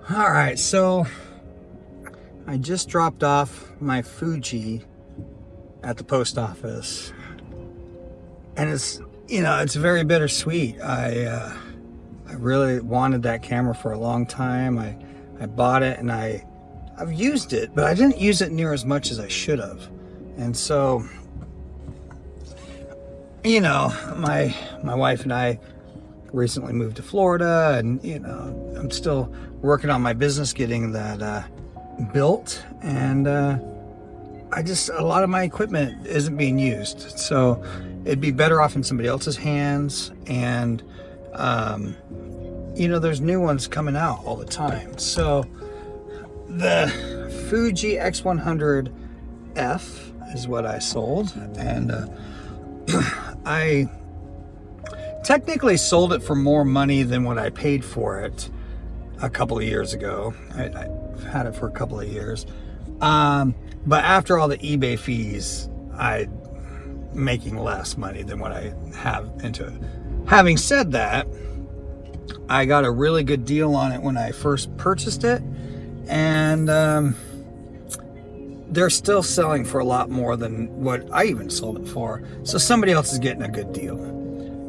All right, so I just dropped off my Fuji at the post office, and it's, you know, it's very bittersweet. I really wanted that camera for a long time. I bought it and I've used it, but I didn't use it near as much as I should have. And so, you know, my wife and I recently moved to Florida, and, you know, I'm still working on my business, getting that built, and a lot of my equipment isn't being used, so it'd be better off in somebody else's hands. And you know, there's new ones coming out all the time. So the Fuji X100F is what I sold, and I technically sold it for more money than what I paid for it a couple of years ago. I've had it for a couple of years. But after all the eBay fees, I'm making less money than what I have into it. Having said that, I got a really good deal on it when I first purchased it, and they're still selling for a lot more than what I even sold it for. So somebody else is getting a good deal.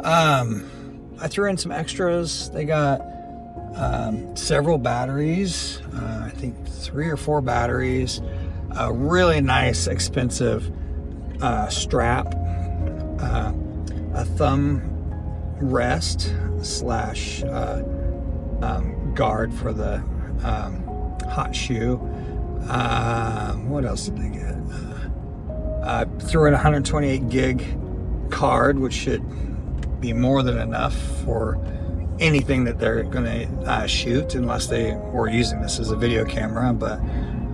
I threw in some extras. They got several batteries, I think 3 or 4 batteries, a really nice expensive strap, a thumb rest slash guard for the hot shoe. What else did they get? Threw in a 128 gig card, which should be more than enough for anything that they're gonna shoot, unless they were using this as a video camera. But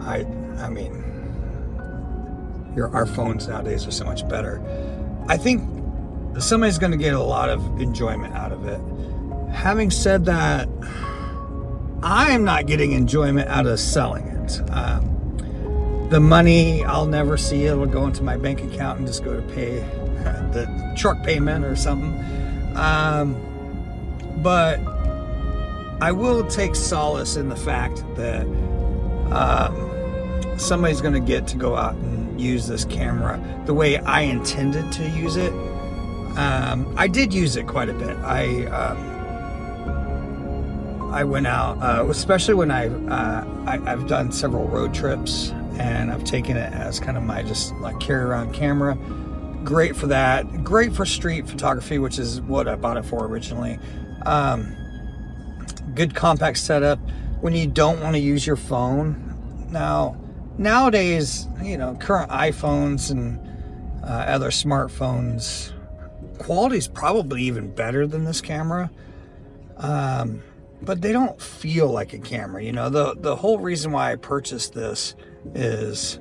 I mean, our phones nowadays are so much better. I think somebody's gonna get a lot of enjoyment out of it. Having said that, I'm not getting enjoyment out of selling it. The money, I'll never see. It'll go into my bank account and just go to pay the truck payment or something. But I will take solace in the fact that somebody's going to get to go out and use this camera the way I intended to use it. I did use it quite a bit. I went out, especially when I've done several road trips, and I've taken it as kind of my just like carry around camera. Great for that. Great for street photography, which is what I bought it for originally. Good compact setup when you don't want to use your phone. Nowadays, you know, current iPhones and other smartphones, quality is probably even better than this camera. But they don't feel like a camera. You know, the whole reason why I purchased this is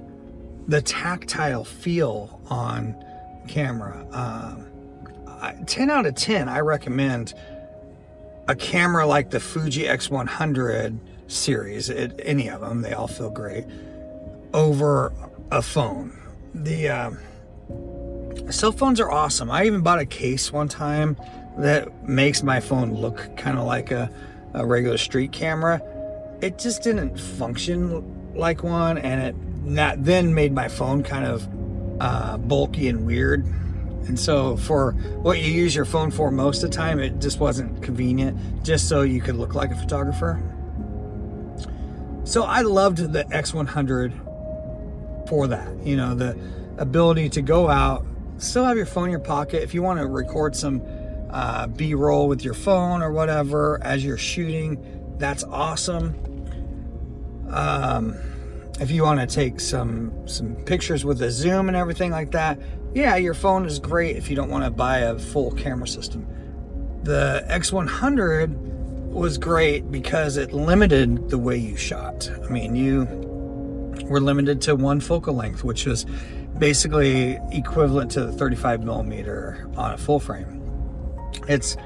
the tactile feel on camera. 10 out of 10, I recommend a camera like the Fuji X100 series, any of them, they all feel great, over a phone. The cell phones are awesome. I even bought a case one time that makes my phone look kind of like a regular street camera. It just didn't function like one, and it then made my phone kind of bulky and weird. And so for what you use your phone for most of the time, it just wasn't convenient, just so you could look like a photographer. So I loved the X100 for that. You know, the ability to go out, still have your phone in your pocket. If you want to record some B-roll with your phone or whatever as you're shooting, that's awesome. If you want to take some pictures with a zoom and everything like that, yeah, your phone is great if you don't want to buy a full camera system. The X100 was great because it limited the way you shot. I mean, you were limited to one focal length, which was basically equivalent to the 35 millimeter on a full frame. It's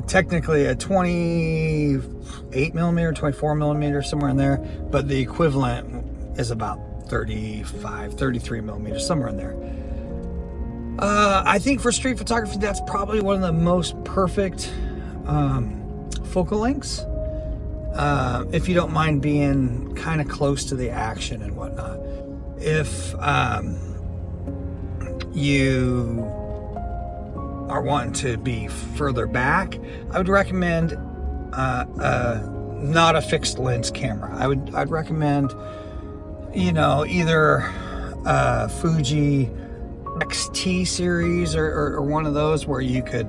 technically a 28 millimeter, 24 millimeter, somewhere in there, but the equivalent is about 35, 33 millimeters, somewhere in there. I think for street photography, that's probably one of the most perfect focal lengths. If you don't mind being kind of close to the action and whatnot. If you are wanting to be further back, I would recommend not a fixed lens camera. I'd recommend, you know, either Fuji XT series or one of those where you could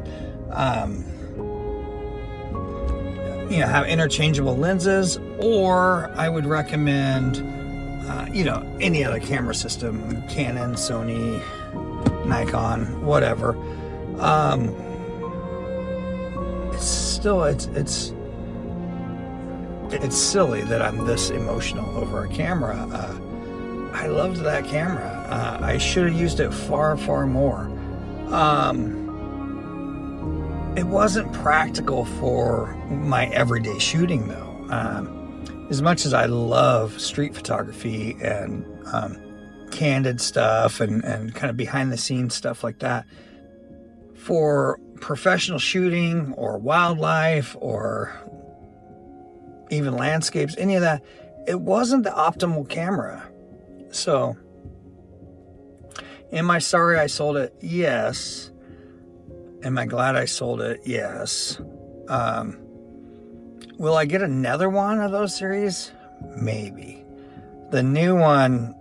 you know, have interchangeable lenses, or I would recommend you know, any other camera system, Canon, Sony, Nikon, whatever. It's still it's silly that I'm this emotional over a camera. I loved that camera. I should have used it far more. It wasn't practical for my everyday shooting though. As much as I love street photography and candid stuff and kind of behind the scenes stuff like that, for professional shooting or wildlife or even landscapes, any of that, it wasn't the optimal camera. So, am I sorry I sold it? Yes. Am I glad I sold it? Yes. Will I get another one of those series? Maybe. The new one,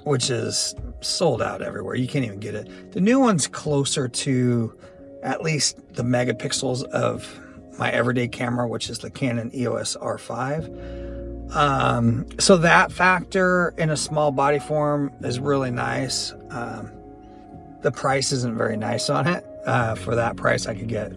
which is sold out everywhere, you can't even get it. The new one's closer to at least the megapixels of my everyday camera, which is the Canon EOS R5. So that factor in a small body form is really nice. The price isn't very nice on it. For that price, I could get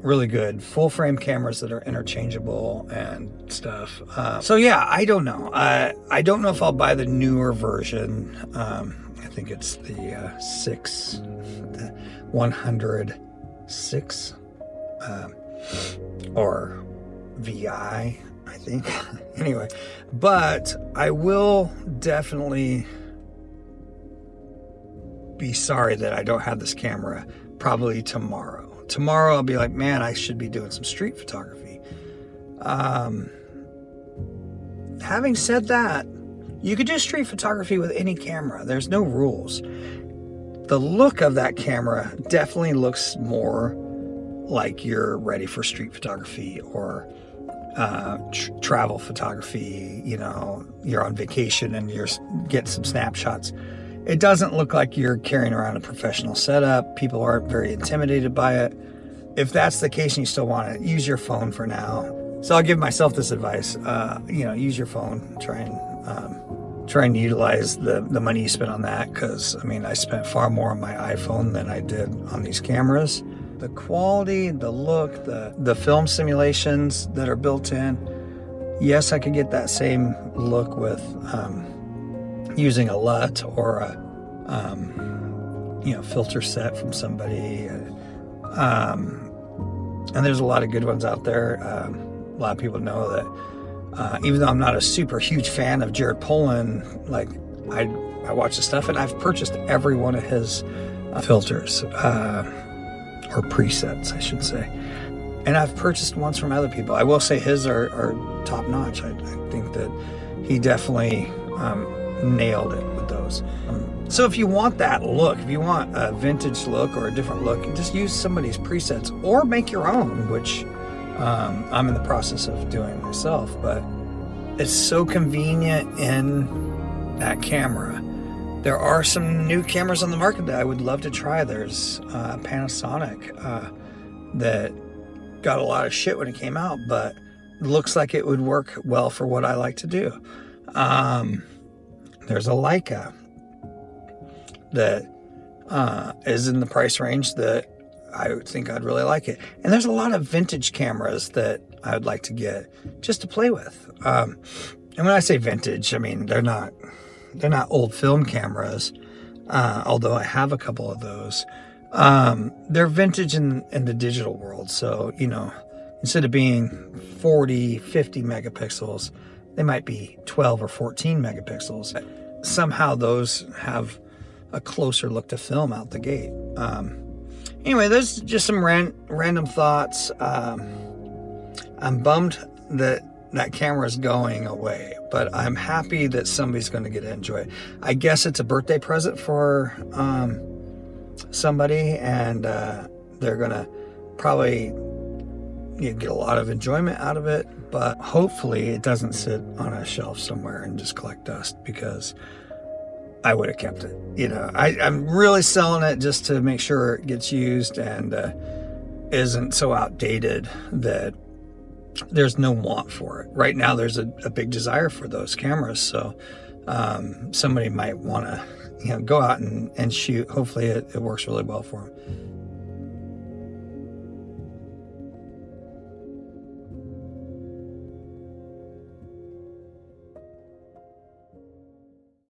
really good full frame cameras that are interchangeable and stuff. So yeah, I don't know. I don't know if I'll buy the newer version. I think it's the 100-6 or VI, I think. Anyway, but I will definitely be sorry that I don't have this camera probably tomorrow. Tomorrow I'll be like, man, I should be doing some street photography. Having said that, you could do street photography with any camera. There's no rules. The look of that camera definitely looks more like you're ready for street photography or travel photography. You know, you're on vacation and you're getting some snapshots. It doesn't look like you're carrying around a professional setup. People aren't very intimidated by it. If that's the case and you still want it, use your phone for now. So I'll give myself this advice. You know, use your phone. Try and utilize the money you spent on that, because I mean, I spent far more on my iPhone than I did on these cameras. The quality, the look, the film simulations that are built in. Yes, I could get that same look with using a LUT or a you know, filter set from somebody. And there's a lot of good ones out there. A lot of people know that even though I'm not a super huge fan of Jared Polin, like I watch the stuff and I've purchased every one of his filters or presets, I should say. And I've purchased ones from other people. I will say his are top notch. I think that he definitely nailed it with those. So if you want that look, if you want a vintage look or a different look, just use somebody's presets or make your own, which I'm in the process of doing myself. But it's so convenient in that camera. There are some new cameras on the market that I would love to try. There's Panasonic that got a lot of shit when it came out, but looks like it would work well for what I like to do. There's a Leica that is in the price range that I would think I'd really like it. And there's a lot of vintage cameras that I would like to get just to play with. And when I say vintage, I mean, they're not old film cameras, although I have a couple of those. They're vintage in the digital world. So, you know, instead of being 40, 50 megapixels, they might be 12 or 14 megapixels. Somehow those have a closer look to film out the gate. Anyway, there's just some random thoughts. I'm bummed that camera is going away, but I'm happy that somebody's going to get to enjoy it. I guess it's a birthday present for somebody, and they're going to probably get a lot of enjoyment out of it, but hopefully it doesn't sit on a shelf somewhere and just collect dust, because I would have kept it. You know, I'm really selling it just to make sure it gets used and isn't so outdated that there's no want for it. Right now there's a big desire for those cameras, so somebody might want to, you know, go out and shoot. Hopefully it works really well for them.